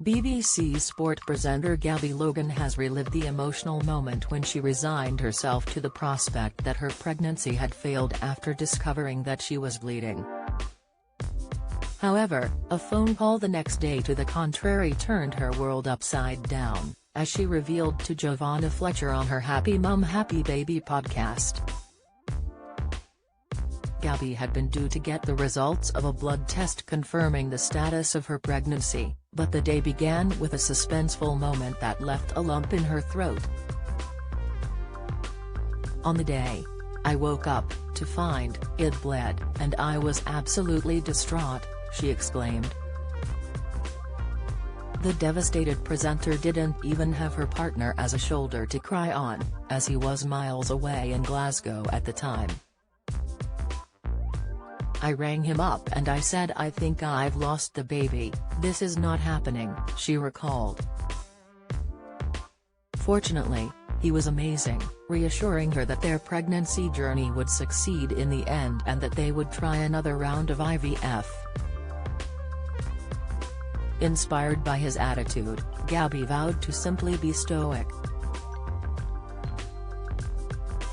BBC Sport presenter Gabby Logan has relived the emotional moment when she resigned herself to the prospect that her pregnancy had failed after discovering that she was bleeding. However, a phone call the next day to the contrary turned her world upside down, as she revealed to Giovanna Fletcher on her Happy Mum Happy Baby podcast. Gabby had been due to get the results of a blood test confirming the status of her pregnancy, but the day began with a suspenseful moment that left a lump in her throat. On the day, I woke up to find it bled, and I was absolutely distraught, she exclaimed. The devastated presenter didn't even have her partner as a shoulder to cry on, as he was miles away in Glasgow at the time. I rang him up and I said, "I think I've lost the baby, this is not happening," she recalled. Fortunately, he was amazing, reassuring her that their pregnancy journey would succeed in the end and that they would try another round of IVF. Inspired by his attitude, Gabby vowed to simply be stoic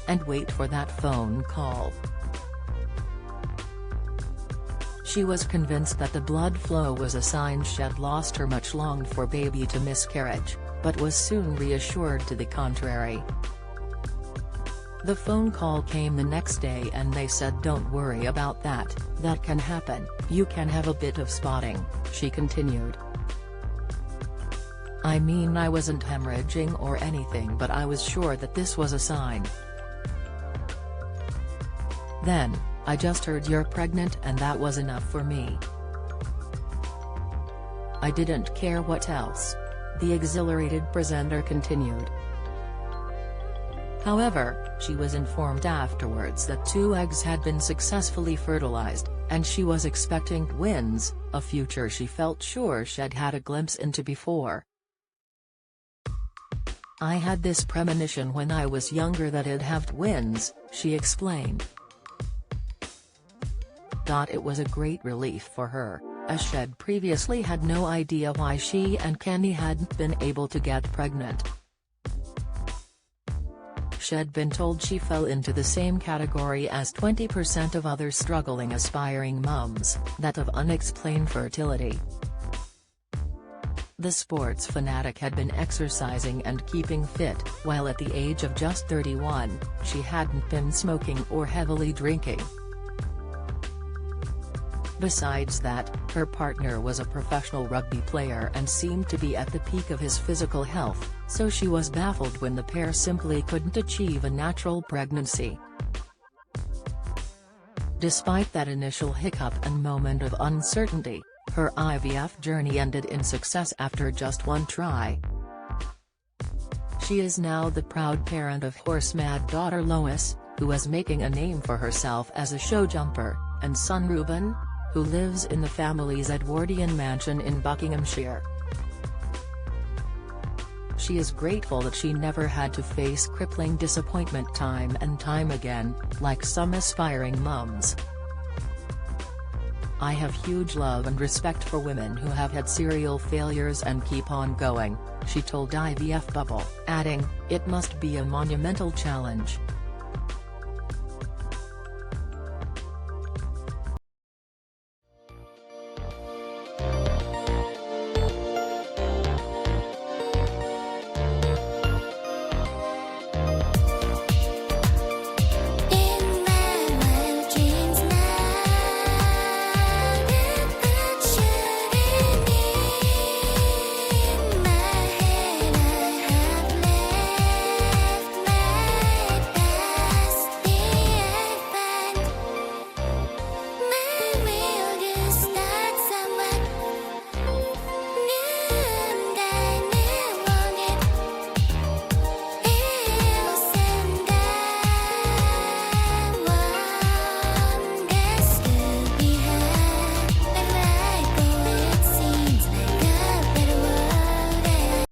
and wait for that phone call. She was convinced that the blood flow was a sign she'd lost her much longed-for baby to miscarriage, but was soon reassured to the contrary. The phone call came the next day and they said, "Don't worry about that, that can happen, you can have a bit of spotting," she continued. "I mean, I wasn't hemorrhaging or anything, but I was sure that this was a sign. Then, I just heard you're pregnant and that was enough for me. I didn't care what else," the exhilarated presenter continued. However, she was informed afterwards that 2 eggs had been successfully fertilized, and she was expecting twins, a future she felt sure she'd had a glimpse into before. "I had this premonition when I was younger that I'd have twins," she explained. It was a great relief for her, as she'd previously had no idea why she and Kenny hadn't been able to get pregnant. She'd been told she fell into the same category as 20% of other struggling aspiring mums, that of unexplained fertility. The sports fanatic had been exercising and keeping fit, while at the age of just 31, she hadn't been smoking or heavily drinking. Besides that, her partner was a professional rugby player and seemed to be at the peak of his physical health, so she was baffled when the pair simply couldn't achieve a natural pregnancy. Despite that initial hiccup and moment of uncertainty, her IVF journey ended in success after just one try. She is now the proud parent of horse-mad daughter Lois, who is making a name for herself as a show jumper, and son Reuben, who lives in the family's Edwardian mansion in Buckinghamshire. She is grateful that she never had to face crippling disappointment time and time again, like some aspiring mums. "I have huge love and respect for women who have had serial failures and keep on going," she told IVF Bubble, adding, "It must be a monumental challenge,